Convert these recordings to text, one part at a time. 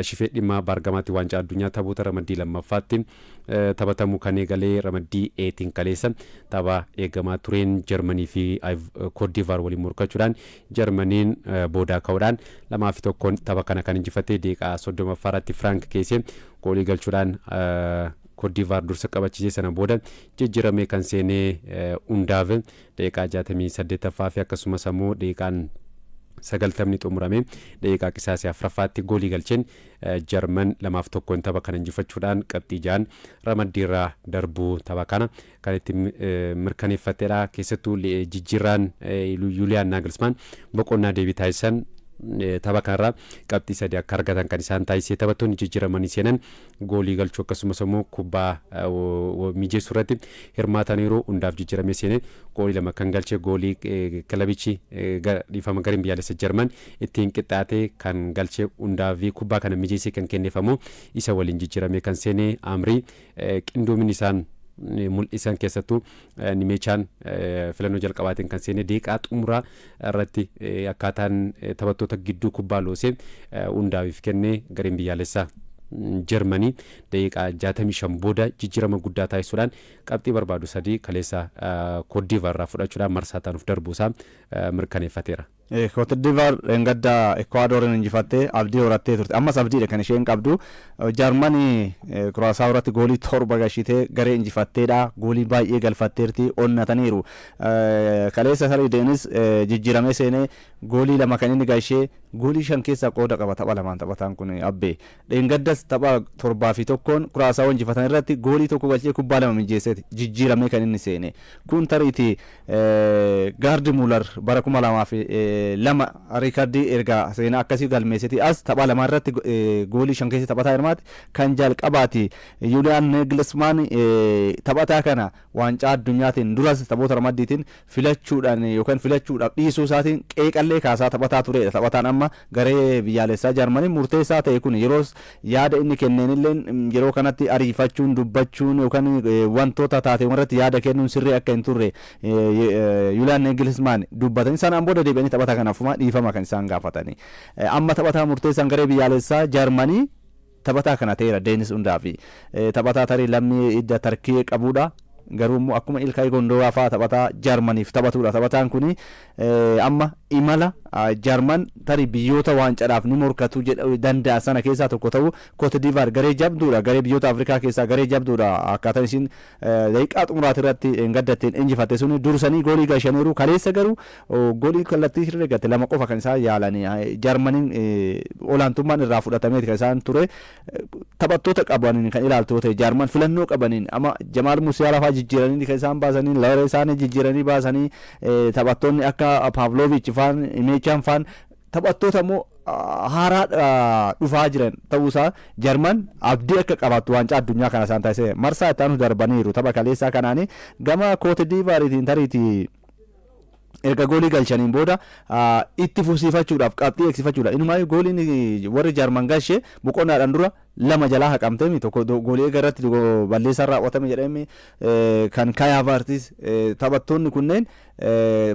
shifee dhimma baargamaatti waancaa addunyaa taphoota ramaddii lammaffaatti taphatamu kan eegalee ramaddii eetiin kaleessa tapha eegamaa tureen Jarmanii fi Cote d'Ivoire waliin morkachuudhaan Jarmaniin boodaa ka'uudhaan 2-1 tapha kana kan injifatee daqiiqaa 30ffaarratti Frank Keesee goolii galchuudhaan Cote d'Ivoire dursa qabachiisee sana booda jijjiiramee kan seenee Undaave daqiiqaa 68ffaa fi akkasumas immoo daqiiqaan 90 xumurame daqiiqaa qisaasii 4ffaatti goolii galcheen Jarman 2-1 tapha kana injifachuudhaan qabxii 6 ramaddiirraa darbuu tapha kana kan itti mirkaneeffatedha. Keessattuu jijjiirraan Julian Nagelsmann boqonnaa deebii taasisan tapha kanarraa qabxii 3 akka argatan kan isaan taasisee taphattoonni jijjiiramanii seenan goolii galchuu akkasumas immoo kubbaa mijeessuu irratti hirmaataniiru. Hundaaf jijjiiramee seenee goolii 2 kan galchee goolii kilabichi dhiifama gareen biyyaalessa Jarman ittiin qixxaatee kan galchee Hundaaf kubbaa kana mijeessee kan kenneeffamu isa waliin jijjiiramee kan seenee Amrii qindoomin isaan mul'isan keessattuu Nimeechaan filannoo jalqabaatiin kan seenee daqiiqaa xumuraa irratti akkaataan taphattoota gidduu kubbaa loosee Hundaaf kennee gareen biyyaalessaa Jarmanii daqiiqaa 65 booda jijjiirama guddaa taasisuudhaan qabxii barbaadu 3 kaleessa Cote d'Ivoire fudhachuudhaan marsaa taanuuf darbuusaa mirkaneeffateera. Cote d'Ivoire engadda Ecuadorin injifattee abdii horattee turte. Ammas abdiidha kan isheen qabdu. Jarmanii Kuraasaa irratti goolii 7 gashitee garee injifatteedha. Goolii baay'ee galfatteerti onnataniiru. Kaleessa Sarii Deenis jijjiiramee seenee goolii 2 kan inni gashee goolii 5 keessaa qooda qaba tapha lamaan taphataan kun abbee. Engaddas tapha 7-1 Kuraasaa injifatan irratti goolii 1 galchee kubbaa 2 mijeesseeti jijjiiramee kan inni seene. Kun tariiti Gaardi Muller bara 2002 riikardii erga seenaa akkasii galmeessiti as tapha lama irratti goolii 5 keessa taphataa hirmaate kan jalqabaati. Julian Nagelsmann taphataa kana waancaa addunyaatiin duras taphoota ramaddiitiin filachuudhaan yookaan filachuudhaaf dhiisuu isaatiin qeeqallee kaasaa taphataa turedha. Taphataan amma garee biyyaalessaa Jarmanii murteessaa ta'e kun yeroo yaada inni kenneenillee yeroo kanatti ariifachuun dubbachuun yookaan wantoota taateewwan irratti yaada kennuun sirrii akka hin turre Julian Nagelsmann dubbatanii sanaan booda deebi'anii taphataa kanaaf dhiifama kan isaan gaafatanii. Amma taphataa murteessaan garee biyyaalessaa Jarmanii taphataa kana ta'eera Deenis Hundaafi. Taphataa tarii lammii idda Tarkii qabudha. Garuu akkuma Ilkay Gondoraa fa'aa taphataa Jarmaniif taphatudha. Taphataan kuni amma imala Jarman tarii biyyoota waancaadhaaf ni morkatu danda'a sana keessaa tokko ta'u Cote d'Ivoire garee jabduudha. Garee biyyoota Afrikaa keessaa garee jabduudha. Akkaataan isin daqiiqaa xumuraati irratti gaddatteen injifatte suni dursanii goolii gashaniiru. Kaleessa garuu goolii kallattii irra gatte 2 qofa kan isaan yaalanii Jarmaniin olaantummaan irraa fudhatameeti kan isaan ture. Taphattoota qabaniin kan ilaaltu ta'e Jarman filannoo qabaniin amma Jamaal Musiyaala fa'aa jijjiiranii kan isaan baasanii Lawree isaanii jijjiiranii baasanii taphattoonni akka Pavlovic fa'aan Imeechaan fa'aan taphattoota immoo haaraa dhufaa jiran ta'uusaa Jarman abdii akka qabaattu waancaa addunyaa kana isaan taasise marsaa itti aanu darbaniiru tapha kaleessaa kanaanii gama Cote d'Ivoireetiin tariitii erga goolii galchaniin booda itti fusiifachuudhaaf qabxii eegsifachuudha. Inumaa gooliin warri Jarman galchee boqonnaadhaan dura 2 jalaa haqamtee tokko goolii eegarratti balleessaa raawwatame jedhame kan Kai Havertz taphattoonni kunneen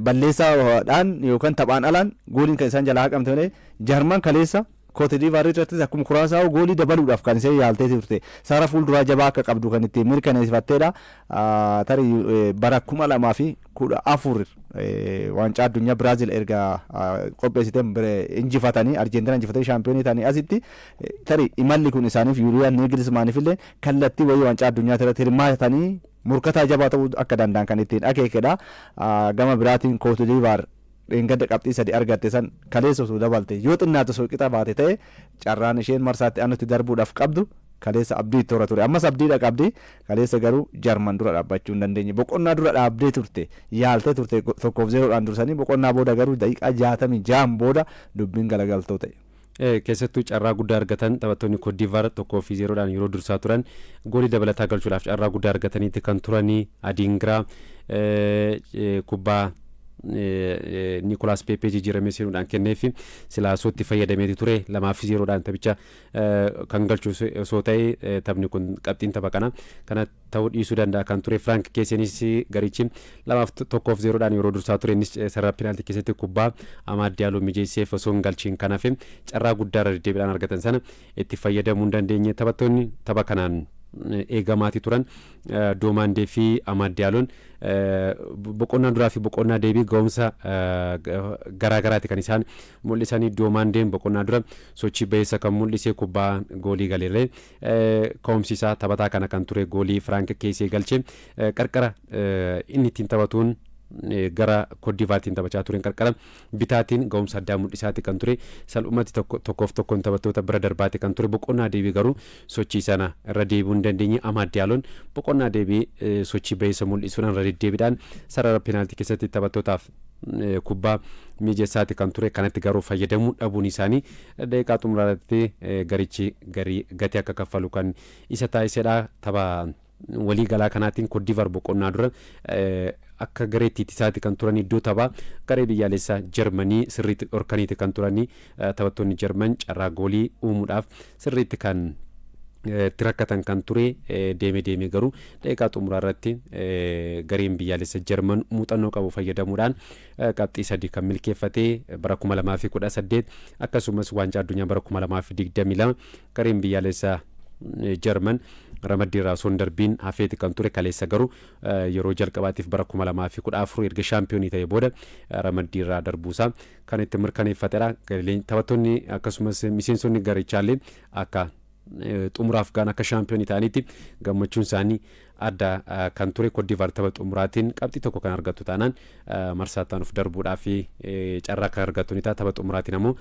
balleessaadhaan yookaan taphaan alaan gooliin kan isaan jalaa haqamte malee Jarman kaleessa Cote d'Ivoire irratti akkuma Kuraasaa goolii dabaluudhaaf kan isee yaaltee turte. Sara fuulduraa jabaa akka qabdu kan itti mirkaneeffatteedha. Tarii bara 2014 waancaa addunyaa Biraazil erga qopheessitee injifatanii Arjentiina injifatee shaampiyoonii ta'anii asitti tarii imalli kun isaaniif Julian Nagelsmanniif illee kallattii wayii waancaa addunyaa irratti hirmaatanii murkataa jabaa ta'uu akka danda'an kan ittiin akeekedha. Gama biraatiin Cote d'Ivoire engadda qabxii 3 argatte san kaleessa osoo dabalte yoo xinnaatu osoo qixa baate ta'e carraan isheen marsaatti aanutti darbuudhaaf qabdu kaleessa abdii toora ture. Ammas abdiidha qabdi. Kaleessa garuu Jarman dura dhaabbachuu hin dandeenye. Boqonnaa dura dhaabdee turte yaaltee turte 1-0 dursanii boqonnaa booda garuu daqiiqaa 66 booda dubbiin galagaltoo ta'e. Keessattuu carraa guddaa argatan taphattoonni Cote d'Ivoire 1-0 yeroo dursaa turan goolii dabalataa galchuudhaaf carraa guddaa argataniitti kan turanii Adingra kubbaa Nicolas Pepe jijjiiramee seenuudhaan kenneefi Silaasootti fayyadameeti ture 2-0dhaan taphicha kan galchu osoo ta'e taphni kun qabxiin tapha kana ta'uu dhiisuu danda'a kan ture. Frank Keeseenis garichi 2-1-0dhaan yeroo dursaa ture innis sarara penaaltii keessatti kubbaa Amad Diallo mijeesseef osoo hin galchiin kanaaf carraa guddaa irra deddeebiidhaan argatan sana itti fayyadamuu hin dandeenye. Taphattoonni tapha kanaan eegamaati turan Doomandee fi Amad Dialloon boqonnaa duraa fi boqonnaa deebii ga'umsa garaagaraati kan isaan mul'isanii. Doomandeen boqonnaa dura sochii bayeessa kan mul'ise kubbaa goolii galeerree ka'umsiisaa taphataa kana kan ture goolii Frank Keesee galche qarqara inni ittiin taphatuun gara Koodivaartiin taphachaa tureen qarqara bitaatiin ga'umsa addaa mul'isaati kan ture. Salphumatti tokkoof tokkoon taphattoota bira darbaati kan ture. Boqonnaa deebii garuu sochii sana irra deebi'uu hin dandeenye. Amad Dialloon boqonnaa deebii sochii bayeessa mul'isuudhaan irra deddeebiidhaan sarara penaaltii keessatti taphattootaaf kubbaa mijeessaati kan ture. Kanatti garuu fayyadamuu dhabuun isaanii daqiiqaa xumuraatti garichi gatii akka kaffalu kan isa taasisedha. Tapha walii galaa kanaatiin Koodivaar boqonnaa dura akka gareetti isaati kan turan iddoo taphaa garee biyyaalessaa Jarmanii sirriitti dhorkaniiti kan turanii taphattoonni Jarman carraa goolii uumuudhaaf sirriitti kan itti rakkatan kan ture. Deeme garuu daqiiqaa xumuraa irratti gareen biyyaalessa Jarman muuxannoo qabu fayyadamuudhaan qabxii 3 kan milkeeffatee bara 2018 akkasumas waancaa addunyaa bara 2022 gareen biyyaalessa Jarman ramaddii irraa osoo hin darbiin hafeeti kan ture. Kaleessa garuu yeroo jalqabaatiif bara 2014 erga shaampiyoonii ta'e booda ramaddii irraa darbuusaa kan itti mirkaneeffatedha. Taphattoonni akkasumas miseensonni garichaallee akka xumuraaf gaan akka shaampiyoonii ta'anitti gammachuun isaanii adda kan ture. Koodivaar tapha xumuraatiin qabxii tokko kan argattu taanaan marsaataan of darbuudhaaf carraa kan argattu ni ta'a. Tapha xumuraatiin ammoo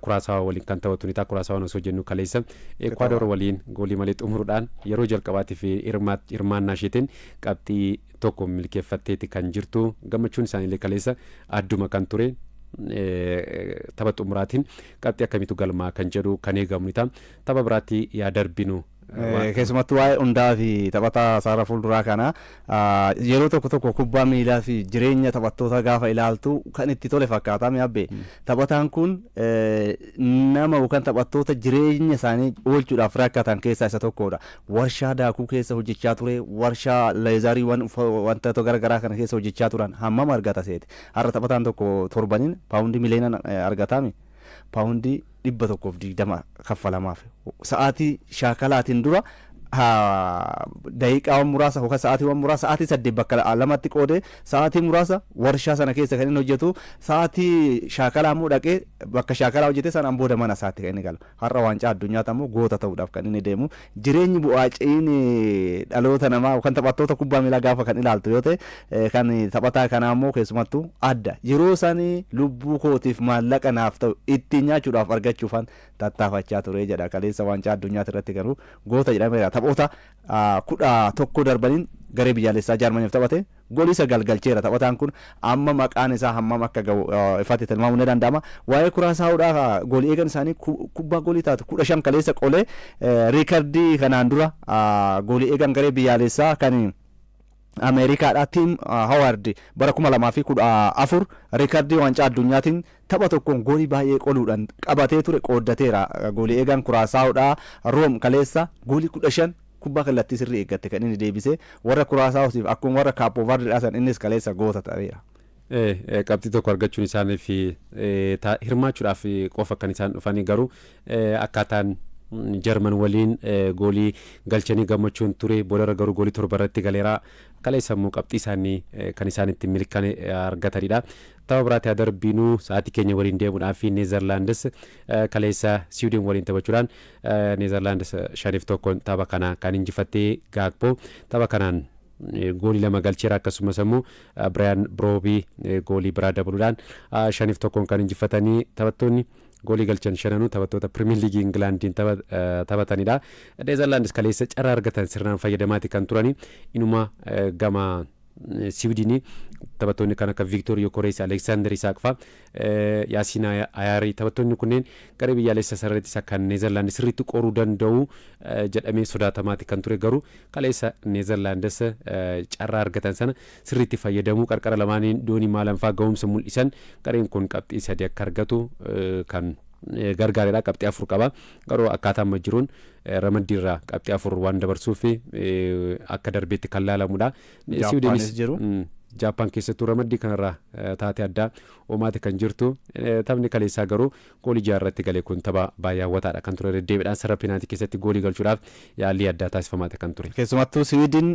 Kuraasaawaa waliin kan taphatu ni ta'a. Kuraasawaan osoo jennu kaleessa Ekwaador waliin goolii malee xumuruudhaan yeroo jalqabaatiif hirmaannaa isheetiin qabxii tokko milkeeffatteeti kan jirtu. Gammachuun isaaniillee kaleessa adduma kan ture. Tapha xumuraatiin qabxii akkamitu galmaa kan jedhu kan eegamu ni ta'a. Tapha biraatti yaa darbinu. Keessumattuu waa'ee hundaa fi taphataa saara fuulduraa kana yeroo tokko kubbaa miilaa fi jireenya taphattoota gaafa ilaaltu kan itti tole fakkaata. Mi'abbe taphataan kun nama yookaan taphattoota jireenya isaanii oolchuudhaaf rakkatan keessaa isa tokkodha. Warshaa daakuu keessa hojjechaa ture, warshaa leezarii wantoota garaagaraa kana keessa hojjechaa turan hammam argata seeti. Har'a taphataan tokko torbaniin paawundii miliyoona argataami. Paawundii 120 kaffalamaaf sa'aatii shaakalaatiin dura daqiiqaawwan muraasa yookaan sa'aatiiwwan muraasa sa'aatii 8 bakka lamatti qoodee sa'aatii muraasa warshaa sana keessa kan inni hojjetu sa'aatii shaakalaa immoo dhaqee bakka shaakalaa hojjete sanaan booda mana isaatti kan inni galu. Har'a waancaa addunyaatti ammoo goota ta'uudhaaf kan inni deemu. Jireenyi bu'aaciin dhaloota namaa yookaan taphattoota kubbaa miilaa gaafa kan ilaaltu yoo ta'e kan taphataa kanaa immoo keessumattuu adda. Yeroo isaanii lubbuu kootiif maallaqa naaf ta'u ittiin nyaachuudhaaf argachuufan tattaafachaa ture jedha. Kaleessa waancaa addunyaatti irratti garuu goota jedhameera. Taphoota 11 darbaniin garee biyyaalessaa Jarmaniif taphate goolii 9 galcheera. Taphataan kun amma maqaan isaa hammam akka ga'u ifatti tilmaamuu ni danda'ama. Waa'ee Kuraasaawudhaa goolii eegan isaanii kubbaa goolii taatu 15 kaleessa qolee riikardii kanaan dura goolii eegan garee biyyaalessaa kan Ameerikaadhaa Tim Howard bara 2014 riikardii waancaa addunyaatiin tapha tokkoon goolii baay'ee qoluudhaan qabatee ture qooddateera. Goolii eegan Kuraasaawudhaa Room kaleessa goolii 15 kubbaa kallattii sirrii eeggatte kan inni deebisee warra Kuraasaawutiif akkuma warra Kaappoovaardiidhaa san innis kaleessa goota ta'eera. Qabxii tokko argachuun isaanii fi hirmaachuudhaaf qofa kan isaan dhufanii garuu akkaataan Jarman waliin goolii galchanii gammachuun ture. Boodarra garuu goolii 7 irratti galeera. Kaleessa immoo qabxii isaanii kan isaan itti milkaa'e argatanidha. Tapha biraatti darbinuu sa'aatii keenya waliin deemuudhaaf Neezerlaandis kaleessa Siwiidin waliin taphachuudhaan Neezerlaandis 5-1 tapha kana kan injifattee Gaakpoo tapha kanaan goolii 2 galcheera. Akkasumas immoo Biraayan Biroobii goolii biraa dabaluudhaan 5-1 kan injifatanii taphattoonni goolii galchan 5 taphattoota Piriimiyer Liigii Ingilaandiin taphatanidha. Neezerlaandis kaleessa carraa argatan sirnaan fayyadamaati kan turani. Inuma gama Siwiidinii taphattoonni kan akka Victor Yokeres, Alexander Isak fa'a Yaasiin Ayaarii taphattoonni kunneen garee biyyaalessa sararratti kan Neezerlaand sirriitti qoruu danda'u jedhamee sodaatamaati kan ture garuu kaleessa Neezerlaandes carraa argatan sana sirriitti fayyadamuu qarqara lamaaniin doonii maalanfaa ga'umsa mul'isan gareen kun qabxii 3 akka argatu kan gargaareedha qabxii 4 qaba garuu akkaataa amma jiruun ramaddiirraa qabxii 4 waan dabarsuuf akka darbeetti kan laalamudha. Siwiidinis jiru. Jaappaan keessattuu ramaddii kanarraa taate addaa oomaati kan jirtu taphni kaleessaa garuu goolii jaarratti galee kun tapha baay'ee hawwataadha kan ture deddeebiidhaan sarara peenaaltii keessatti goolii galchuudhaaf yaalii addaa taasifamaati kan ture. Keessumattuu Siwiidin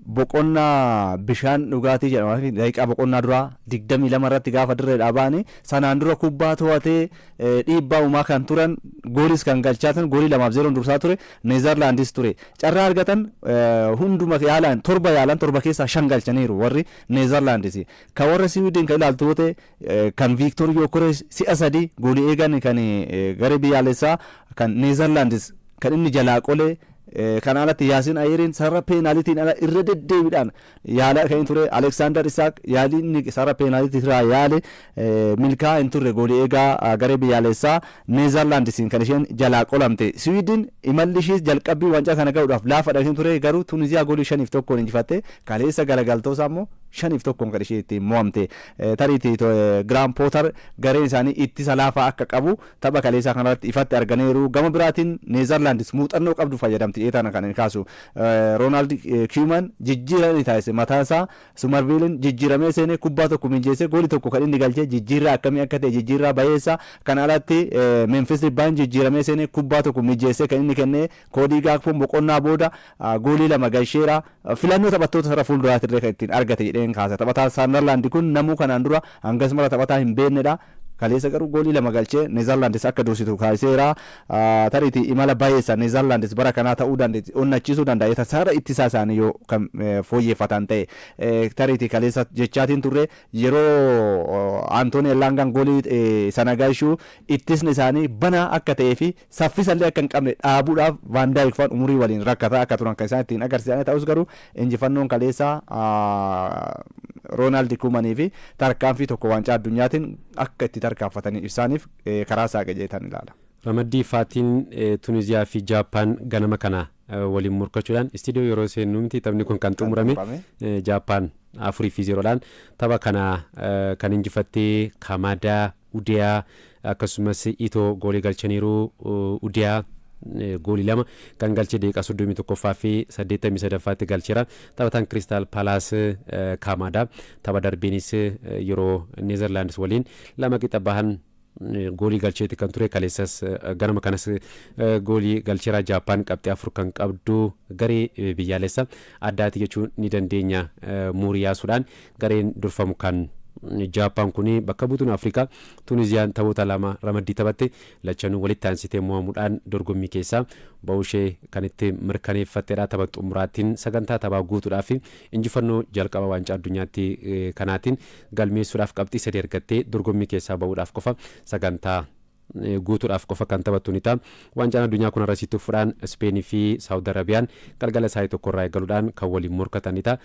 boqonnaa bishaan dhugaatii jedhama daqiiqaa boqonnaa duraa 22 irratti gaafa dirreedhaa baane sanaan dura kubbaa to'atee dhiibbaa uumaa kan turan gooliis kan galchaatan goolii 2-0 dursaa ture Neezerlaandis ture carraa argatan hunduma yaalan torba keessaa 5 galchaniiru warri Neezerlaandis kan warra Siwiidin kan ilaaltu kan Victor Yokeres si'a 3 goolii eegan kan garee biyyaalessaa kan Neezerlaandis kan inni jalaa qolee kan alatti Yaasiin Ayeriin sarara peenaalitiin ala irra deddeebiidhaan yaala kan ture Alexander Isak yaaliin sarara peenaalitii irraa yaale milkaa hin turre goolii eegaa garee biyyaalessaa Neezerlaandisiin kan isheen jalaa qolamte. Siwiidin imalli ishee jalqabbii wancaa kana ga'uudhaaf laafadha kan ture garuu Tuniziyaa goolii 5-1 injifatte kaleessa garagaltoosaa immoo 5-1 kan ishee ittiin mo'amte. Tariitii Graham Potter gareen isaanii ittisa laafaa akka qabu tapha kaleessaa kanarratti ifatti arganiiru. Gama biraatiin Neezerlaandis muuxannoo qabdu fayyadamti eetana kan kaasu. Ronald Koeman jijjiiranii taasise mataasaa Sumarviilin jijjiiramee seenee kubbaa tokko mijeesse goolii tokko kan inni galchee jijjiirraa akkamii akka ta'e jijjiirraa bayeessa kan alatti Memphis Depay jijjiiramee seenee kubbaa tokko mijeesse kan inni kennee Koodii Gaakpoon boqonnaa booda goolii 2 galcheera filannoo taphattoota sarara fuulduraatti illee kan ittiin argate jedheen kaasa. Taphataa Saandarlaandi kun namuu kanaan dura hangas mara taphataa hin beeknedha. Kaleessa garuu goolii 2 galchee Neezerlaandis akka dursitu kaaseera. Tariitii imala baay'eessa Neezerlaandis bara kanaa ta'uu dandeetti onnachiisuu danda'a sarara ittisaa isaanii yoo kan fooyyeffatan ta'e. Tariitii kaleessa jechaatiin turre yeroo Antooni Ellangaan goolii sana galchuu ittisni isaanii banaa akka ta'ee fi saffisallee akka hin qabne dhaabuudhaaf Van Dijk fa'aan umurii waliin rakkataa akka turan kan isaan ittiin agarsiisan ta'us garuu injifannoon kaleessa Ronald Koemanii fi tarkaanfii tokko waancaa addunyaatiin akka itti tarkaanfatanii ibsaaniif karaa saaqe jeetan ilaala. Ramaddii Faatiin Tuniziyaa fi Jaappaan ganama kana waliin morkachuudhaan istiidiyoo yeroo seennu miti taphni kun kan xumurame Jaappaan 4-0dhaan tapha kana kan injifattee Kamadaa Udiyaa akkasumas Itoo goolii galchaniiru Udiyaa goolii 2 kan galchee daqiiqaa 31ffaa fi 83ffaatti galcheera. Taphataan Crystal Palace Kamadaa tapha darbeenis yeroo Neezerlaandis waliin 2 qixa bahan goolii galcheeti kan ture kaleessas ganama kanas goolii galcheera. Jaappaan qabxii 4 kan qabdu garee biyyaalessa addaati jechuun ni dandeenya muuriyaasuudhaan gareen durfamu kan Jaappaan kuni bakka buutuun Afrikaa Tuniziyaan taphoota 2 ramaddii taphatte lachanuu walitti aansitee mo'amuudhaan dorgommii keessaa ba'uushee kan itti mirkaneeffatteedha. Tapha xumuraatiin sagantaa taphaa guutuudhaaf injifannoo jalqaba waancaa addunyaatti kanaatiin galmeessuudhaaf qabxii 3 argattee dorgommii keessaa ba'uudhaaf qofa sagantaa guutuudhaaf qofa kan taphattu ni ta'a. Waancaan addunyaa kun arrasitti fudhaan Ispeenii fi Saawud Arabiyaan galgala isaa tokkorraa eegaluudhaan kan waliin morkatan ni ta'a.